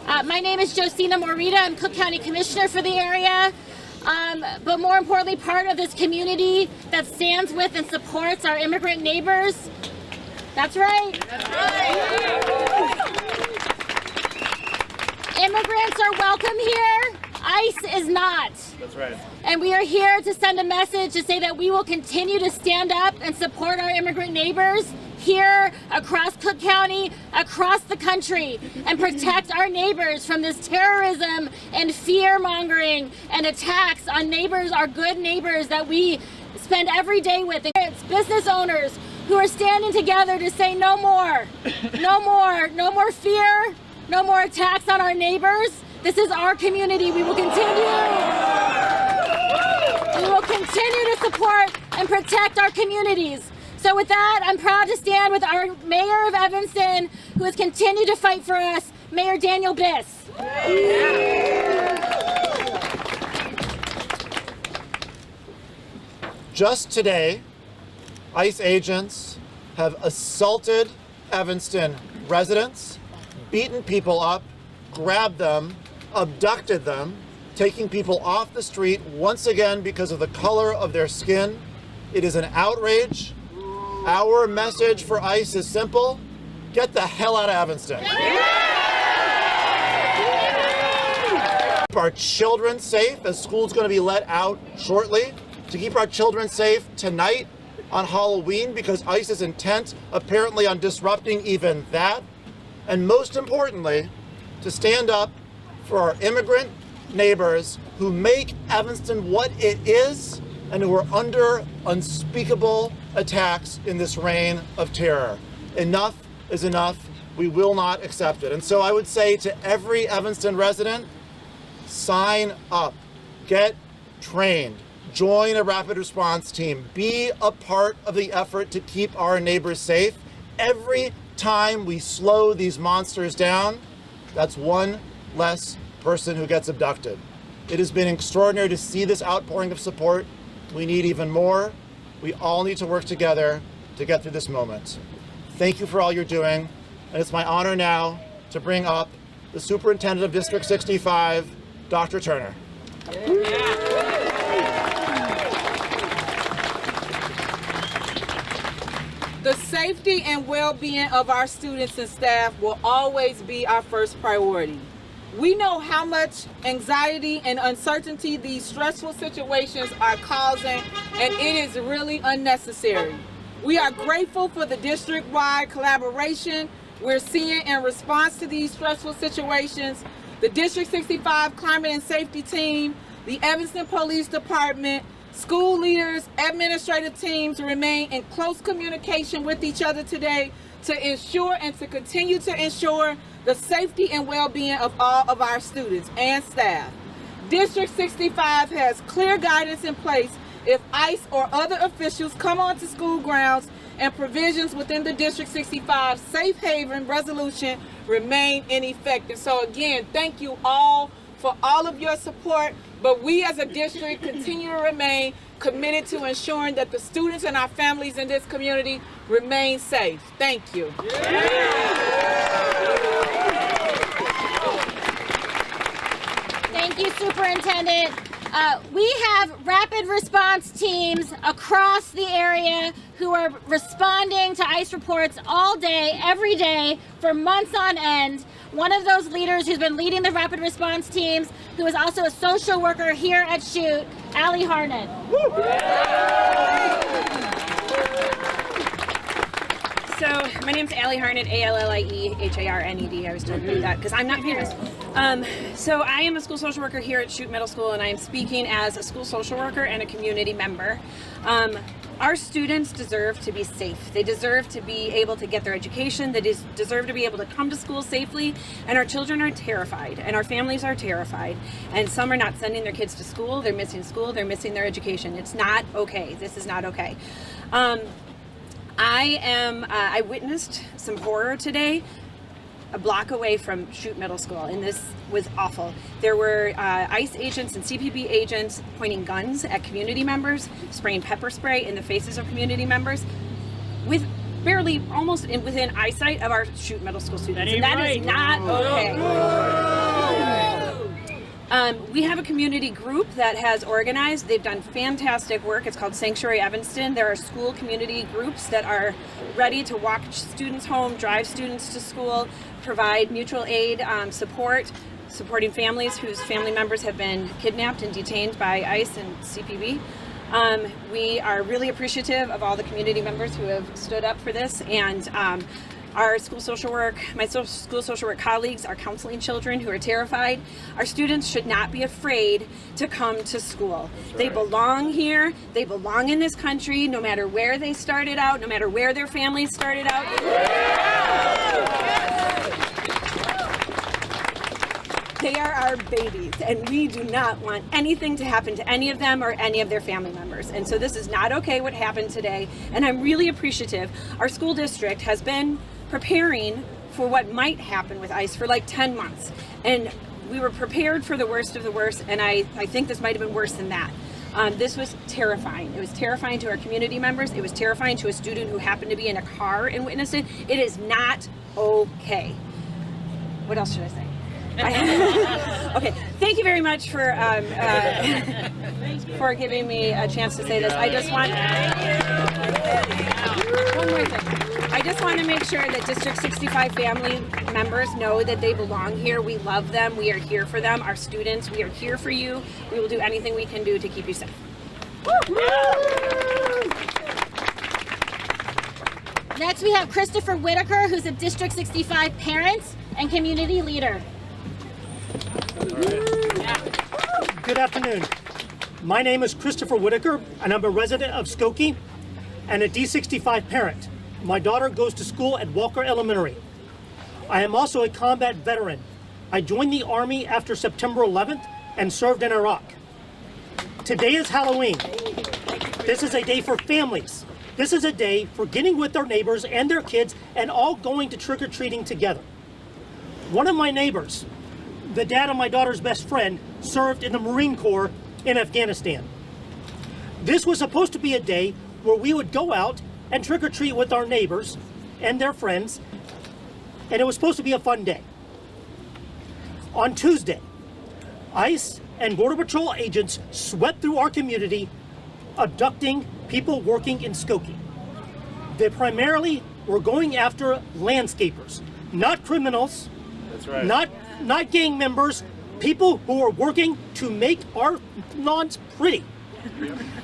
My name is Josina Morita. I'm Cook County Commissioner for the area. But more importantly, part of this community that stands with and supports our immigrant neighbors. That's right. That's right. Immigrants are welcome here. ICE is not. That's right. And we are here to send a message to say that we will continue to stand up and support our immigrant neighbors here across Cook County, across the country, and protect our neighbors from this terrorism and fear-mongering and attacks on neighbors, our good neighbors that we spend every day with. It's business owners who are standing together to say no more, no more, no more fear, no more attacks on our neighbors. This is our community. We will continue to support and protect our communities. So with that, I'm proud to stand with our Mayor of Evanston, who has continued to fight for us, Mayor Daniel Biss. Just today, ICE agents have assaulted Evanston residents, beaten people up, grabbed them, abducted them, taking people off the street once again because of the color of their skin. It is an outrage. Our message for ICE is simple: get the hell out of Evanston. Keep our children safe, as school's going to be let out shortly. To keep our children safe tonight on Halloween, because ICE is intent apparently on disrupting even that. And most importantly, to stand up for our immigrant neighbors who make Evanston what it is and who are under unspeakable attacks in this reign of terror. Enough is enough. We will not accept it. And so I would say to every Evanston resident, sign up, get trained, join a rapid response team, be a part of the effort to keep our neighbors safe. Every time we slow these monsters down, that's one less person who gets abducted. It has been extraordinary to see this outpouring of support. We need even more. We all need to work together to get through this moment. Thank you for all you're doing. And it's my honor now to bring up the Superintendent of District 65, Dr. Turner. The safety and well-being of our students and staff will always be our first priority. We know how much anxiety and uncertainty these stressful situations are causing, and it is really unnecessary. We are grateful for the district-wide collaboration we're seeing in response to these stressful situations. The District 65 Climate and Safety Team, the Evanston Police Department, school leaders, administrative teams remain in close communication with each other today to ensure and to continue to ensure the safety and well-being of all of our students and staff. District 65 has clear guidance in place if ICE or other officials come onto school grounds, and provisions within the District 65 Safe Haven resolution remain in effect. And so again, thank you all for all of your support, but we as a district continue to remain committed to ensuring that the students and our families in this community remain safe. Thank you. Thank you, Superintendent. We have rapid response teams across the area who are responding to ICE reports all day, every day, for months on end. One of those leaders who's been leading the rapid response teams, who is also a social worker here at Shoot, Allie Harnett. So my name's Allie Harnett, A-L-L-I-E-H-A-R-N-E-D. I was told to do that because I'm not famous. So I am a school social worker here at Shoot Middle School, and I am speaking as a school social worker and a community member. Our students deserve to be safe. They deserve to be able to get their education. They deserve to be able to come to school safely. And our children are terrified, and our families are terrified. And some are not sending their kids to school. They're missing school. They're missing their education. It's not okay. This is not okay. I witnessed some horror today, a block away from Shoot Middle School, and this was awful. There were ICE agents and CPB agents pointing guns at community members, spraying pepper spray in the faces of community members, with barely almost within eyesight of our Shoot Middle School students, and that is not okay. We have a community group that has organized. They've done fantastic work. It's called Sanctuary Evanston. There are school community groups that are ready to walk students home, drive students to school, provide mutual aid supporting families whose family members have been kidnapped and detained by ICE and CPB. We are really appreciative of all the community members who have stood up for this, and our school social work, my school social work colleagues are counseling children who are terrified. Our students should not be afraid to come to school. They belong here. They belong in this country, no matter where they started out, no matter where their families started out. They are our babies, and we do not want anything to happen to any of them or any of their family members. And so this is not okay what happened today, and I'm really appreciative. Our school district has been preparing for what might happen with ICE for like 10 months. And we were prepared for the worst of the worst, and I think this might have been worse than that. This was terrifying. It was terrifying to our community members. It was terrifying to a student who happened to be in a car and witnessed it. It is not okay. What else should I say? Okay, thank you very much for giving me a chance to say this. I just want one more thing. I just want to make sure that District 65 family members know that they belong here. We love them. We are here for them. Our students, we are here for you. We will do anything we can do to keep you safe. Next, we have Christopher Whitaker, who's a District 65 parent and community leader. Good afternoon. My name is Christopher Whitaker, and I'm a resident of Skokie and a D65 parent. My daughter goes to school at Walker Elementary. I am also a combat veteran. I joined the Army after September 11th and served in Iraq. Today is Halloween. This is a day for families. This is a day for getting with their neighbors and their kids and all going to trick-or-treating together. One of my neighbors, the dad of my daughter's best friend, served in the Marine Corps in Afghanistan. This was supposed to be a day where we would go out and trick-or-treat with our neighbors and their friends, and it was supposed to be a fun day. On Tuesday, ICE and Border Patrol agents swept through our community, abducting people working in Skokie. They primarily were going after landscapers, not criminals. That's right. Not gang members, people who are working to make our lawns pretty.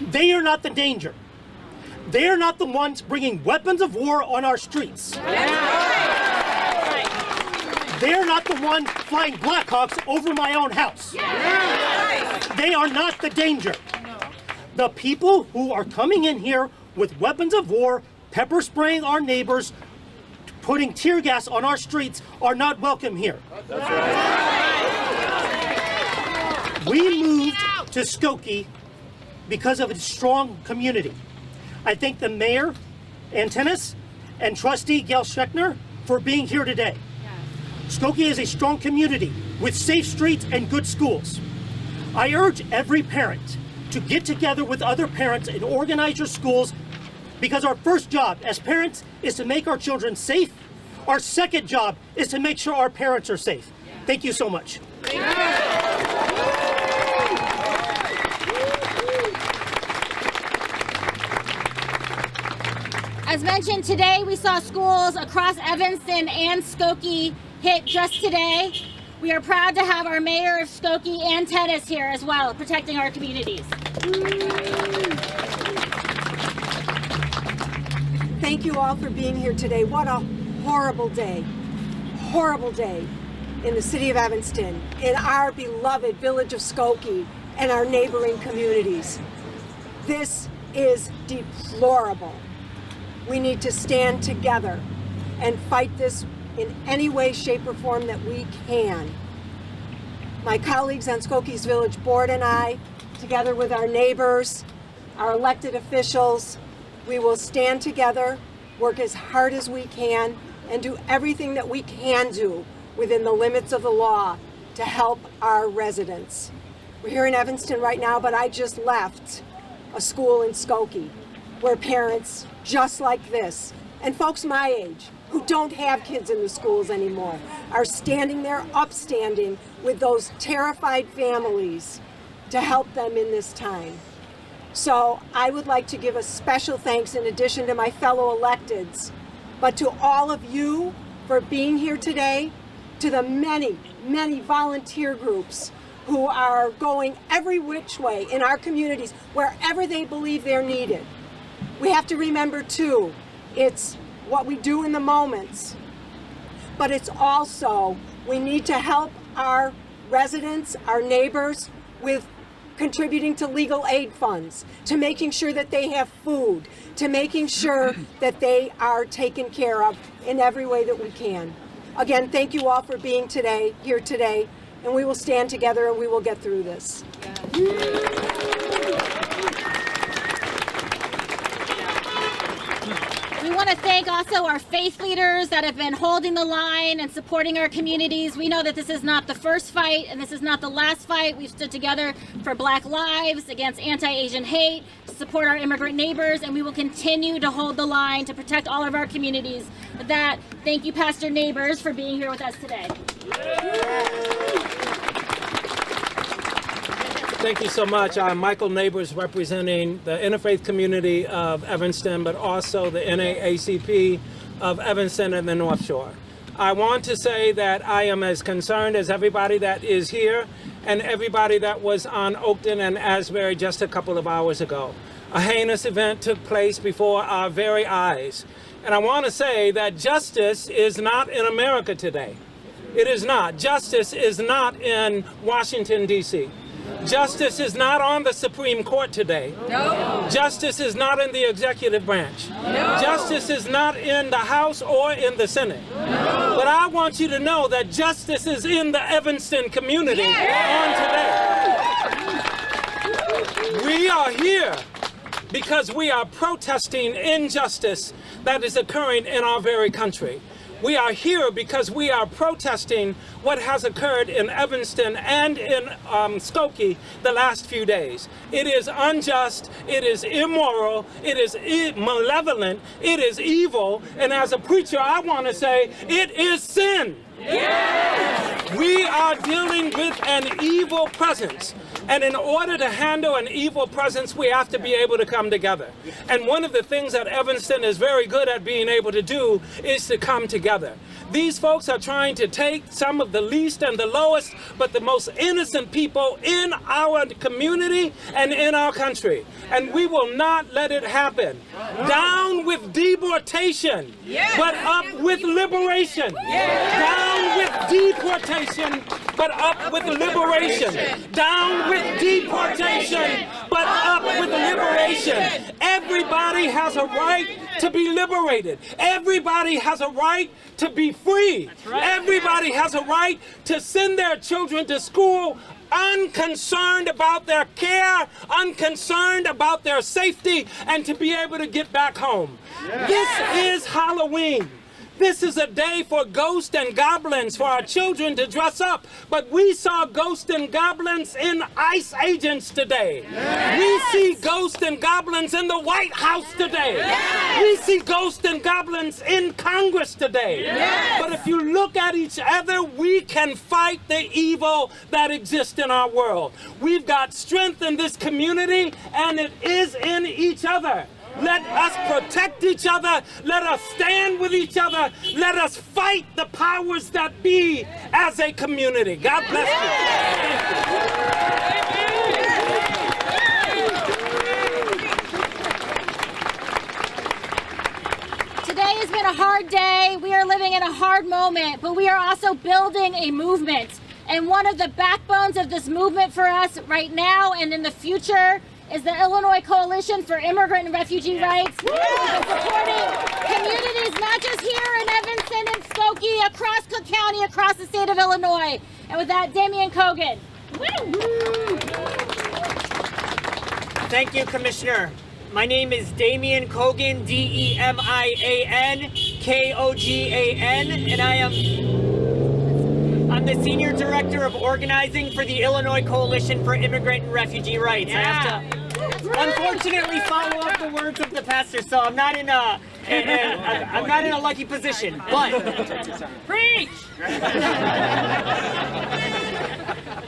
They are not the danger. They are not the ones bringing weapons of war on our streets. They are not the ones flying Blackhawks over my own house. They are not the danger. The people who are coming in here with weapons of war, pepper spraying our neighbors, putting tear gas on our streets are not welcome here. That's right. We moved to Skokie because of its strong community. I thank the mayor, Antenis, and trustee Gail Schechner for being here today. Skokie is a strong community with safe streets and good schools. I urge every parent to get together with other parents and organize your schools, because our first job as parents is to make our children safe. Our second job is to make sure our parents are safe. Thank you so much. As mentioned today, we saw schools across Evanston and Skokie hit just today. We are proud to have our mayor of Skokie and Tennis here as well, protecting our communities. Thank you all for being here today. What a horrible day in the city of Evanston, in our beloved village of Skokie and our neighboring communities. This is deplorable. We need to stand together and fight this in any way, shape, or form that we can. My colleagues on Skokie's Village Board and I, together with our neighbors, our elected officials, we will stand together, work as hard as we can, and do everything that we can do within the limits of the law to help our residents. We're here in Evanston right now, but I just left a school in Skokie where parents just like this, and folks my age, who don't have kids in the schools anymore are standing there upstanding with those terrified families to help them in this time. So I would like to give a special thanks, in addition to my fellow electeds, but to all of you for being here today, to the many, many volunteer groups who are going every which way in our communities, wherever they believe they're needed. We have to remember too, it's what we do in the moments, but it's also, we need to help our residents, our neighbors, with contributing to legal aid funds, to making sure that they have food, to making sure that they are taken care of in every way that we can. Again, thank you all for being here today, and we will stand together and we will get through this. We want to thank also our faith leaders that have been holding the line and supporting our communities. We know that this is not the first fight and this is not the last fight. We've stood together for Black lives, against anti-Asian hate, to support our immigrant neighbors, and we will continue to hold the line to protect all of our communities. With that, thank you, Pastor Neighbors, for being here with us today. Thank you so much. I'm Michael Neighbors, representing the interfaith community of Evanston, but also the NAACP of Evanston and the North Shore. I want to say that I am as concerned as everybody that is here and everybody that was on Oakton and Asbury just a couple of hours ago. A heinous event took place before our very eyes. And I want to say that justice is not in America today. It is not. Justice is not in Washington, D.C. Justice is not on the Supreme Court today. No. Justice is not in the executive branch. No. Justice is not in the House or in the Senate. No. But I want you to know that justice is in the Evanston community on today. We are here because we are protesting injustice that is occurring in our very country. We are here because we are protesting what has occurred in Evanston and in Skokie the last few days. It is unjust, it is immoral, it is malevolent, it is evil, and as a preacher, I want to say it is sin. Yes! We are dealing with an evil presence. And in order to handle an evil presence, we have to be able to come together. And one of the things that Evanston is very good at being able to do is to come together. These folks are trying to take some of the least and the lowest, but the most innocent people in our community and in our country. And we will not let it happen. Down with deportation, but up with liberation. Down with deportation, but up with liberation. Down with deportation, but up with liberation. Everybody has a right to be liberated. Everybody has a right to be free. Everybody has a right to send their children to school unconcerned about their care, unconcerned about their safety, and to be able to get back home. This is Halloween. This is a day for ghosts and goblins, for our children to dress up. But we saw ghosts and goblins in ICE agents today. Yes. We see ghosts and goblins in the White House today. Yes. We see ghosts and goblins in Congress today. Yes. But if you look at each other, we can fight the evil that exists in our world. We've got strength in this community, and it is in each other. Let us protect each other. Let us stand with each other. Let us fight the powers that be as a community. God bless you. Today has been a hard day. We are living in a hard moment, but we are also building a movement. And one of the backbones of this movement for us right now and in the future is the Illinois Coalition for Immigrant and Refugee Rights. And supporting communities not just here in Evanston and Skokie, across Cook County, across the state of Illinois. And with that, Damian Kogan. Thank you, Commissioner. My name is Damian Kogan, Demian Kogan, and I'm the Senior Director of Organizing for the Illinois Coalition for Immigrant and Refugee Rights. I have to unfortunately follow up the words of the pastor, so I'm not in a lucky position. But Preach!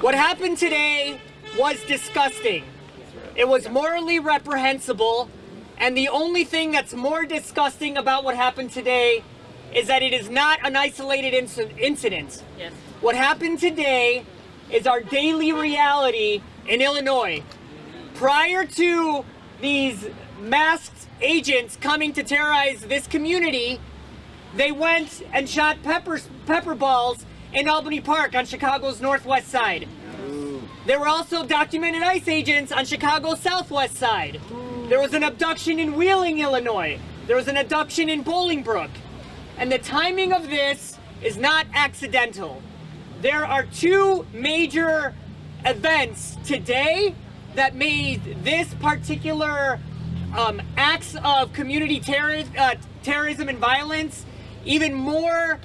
what happened today was disgusting. It was morally reprehensible, and the only thing that's more disgusting about what happened today is that it is not an isolated incident. Yes. What happened today is our daily reality in Illinois. Prior to these masked agents coming to terrorize this community, they went and shot pepper balls in Albany Park on Chicago's northwest side. There were also documented ICE agents on Chicago's southwest side. There was an abduction in Wheeling, Illinois. There was an abduction in Bolingbrook. And the timing of this is not accidental. There are two major events today that made this particular acts of community terrorism and violence even more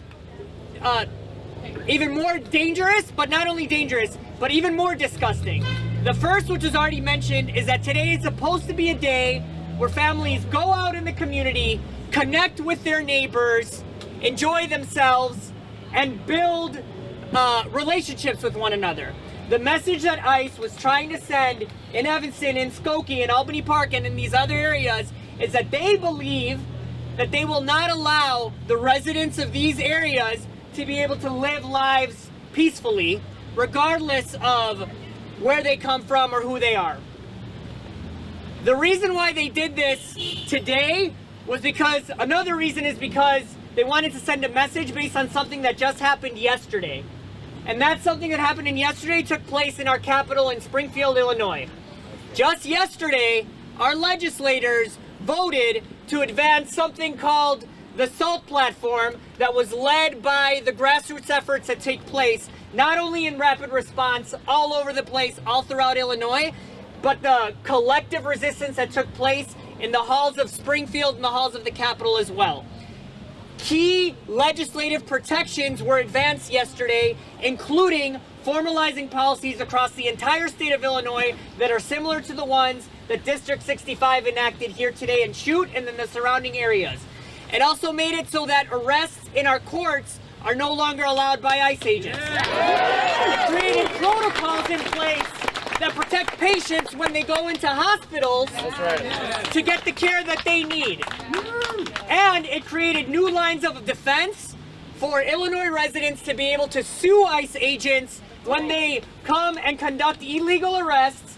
dangerous, but not only dangerous, but even more disgusting. The first, which was already mentioned, is that today is supposed to be a day where families go out in the community, connect with their neighbors, enjoy themselves, and build relationships with one another. The message that ICE was trying to send in Evanston, in Skokie, in Albany Park, and in these other areas is that they believe that they will not allow the residents of these areas to be able to live lives peacefully, regardless of where they come from or who they are. The reason why they did this today was because, another reason is because they wanted to send a message based on something that just happened yesterday. And that something that happened yesterday took place in our capital in Springfield, Illinois. Just yesterday, our legislators voted to advance something called the SALT platform that was led by the grassroots efforts that take place, not only in rapid response all over the place, all throughout Illinois, but the collective resistance that took place in the halls of Springfield and the halls of the Capitol as well. Key legislative protections were advanced yesterday, including formalizing policies across the entire state of Illinois that are similar to the ones that District 65 enacted here today in Chute and in the surrounding areas. It also made it so that arrests in our courts are no longer allowed by ICE agents. It created protocols in place that protect patients when they go into hospitals to get the care that they need. And it created new lines of defense for Illinois residents to be able to sue ICE agents when they come and conduct illegal arrests,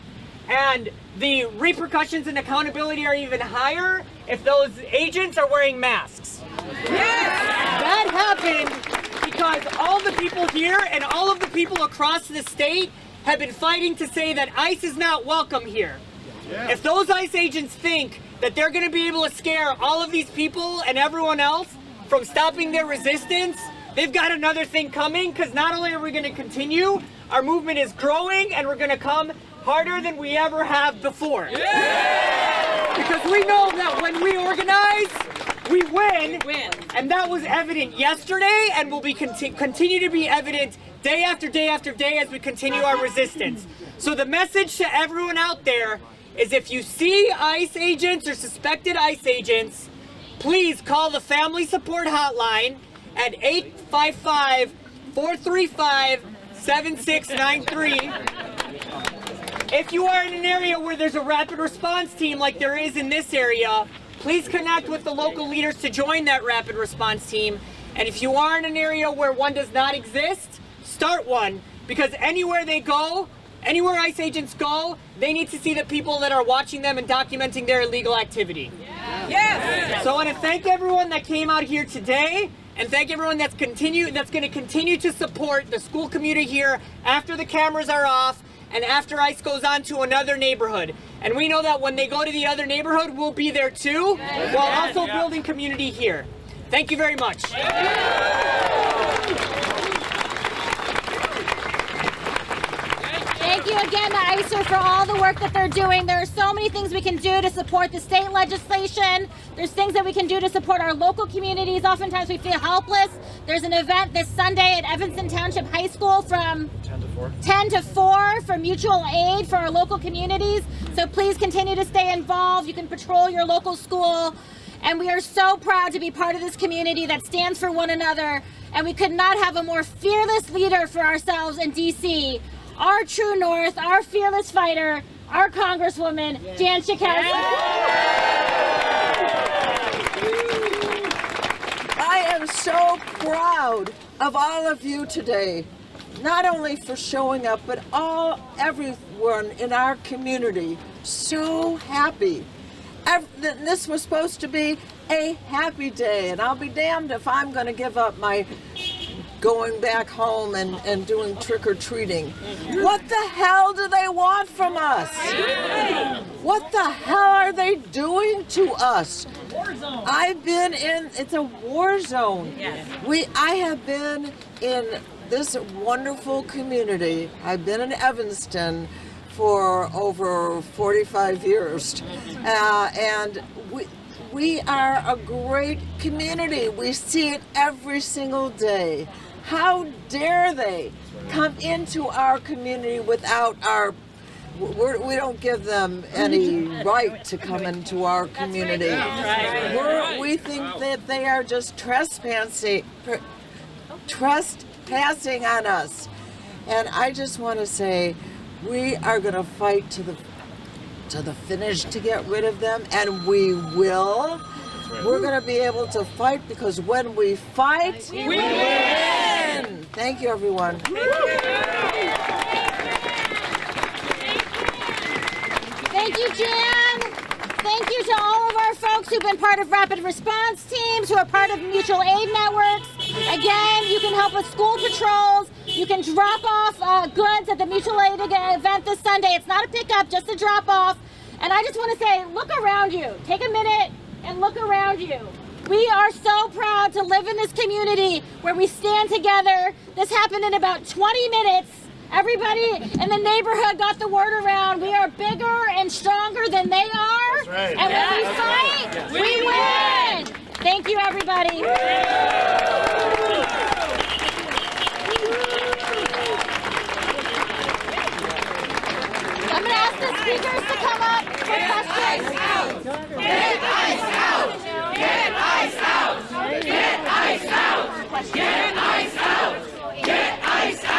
and the repercussions and accountability are even higher if those agents are wearing masks. That happened because all the people here and all of the people across the state have been fighting to say that ICE is not welcome here. If those ICE agents think that they're going to be able to scare all of these people and everyone else from stopping their resistance, they've got another thing coming, because not only are we going to continue, our movement is growing and we're going to come harder than we ever have before. Because we know that when we organize, we win. And that was evident yesterday and will be continue to be evident day after day after day as we continue our resistance. So the message to everyone out there is, if you see ICE agents or suspected ICE agents, please call the Family Support Hotline at 855-435-7693. If you are in an area where there's a rapid response team like there is in this area, please connect with the local leaders to join that rapid response team. And if you are in an area where one does not exist, start one, because anywhere they go, anywhere ICE agents go, they need to see the people that are watching them and documenting their illegal activity. Yes. So I want to thank everyone that came out here today, and thank everyone that's going to continue to support the school community here after the cameras are off and after ICE goes on to another neighborhood. And we know that when they go to the other neighborhood, we'll be there too, while also building community here. Thank you very much. Thank you again to ICER for all the work that they're doing. There are so many things we can do to support the state legislation. There's things that we can do to support our local communities. Oftentimes we feel helpless. There's an event this Sunday at Evanston Township High School from 10 to 4 for mutual aid for our local communities. So please continue to stay involved. You can patrol your local school. And we are so proud to be part of this community that stands for one another. And we could not have a more fearless leader for ourselves in DC. Our true north, our fearless fighter, our Congresswoman, Jan Schakowsky. I am so proud of all of you today, not only for showing up, but everyone in our community. So happy. This was supposed to be a happy day, and I'll be damned if I'm going to give up my going back home and doing trick-or-treating. What the hell do they want from us? What the hell are they doing to us? I've been in, it's a war zone. I have been in this wonderful community. I've been in Evanston for over 45 years. And we are a great community. We see it every single day. How dare they come into our community without we don't give them any right to come into our community. We think that they are just trespassing on us. And I just want to say, we are going to fight to the finish to get rid of them, and we will. We're going to be able to fight, because when we fight, we win. Thank you, everyone. Thank you, Jan. Thank you to all of our folks who've been part of rapid response teams, who are part of mutual aid networks. Again, you can help with school patrols. You can drop off goods at the mutual aid event this Sunday. It's not a pickup, just a drop off. And I just want to say, look around you. Take a minute and look around you. We are so proud to live in this community where we stand together. This happened in about 20 minutes. Everybody in the neighborhood got the word around. We are bigger and stronger than they are. That's right. And when we fight, we win. Thank you, everybody. I'm going to ask the speakers to come up for questions. Get ICE out! Get ICE out! Get ICE out! Get ICE out! Get ICE out!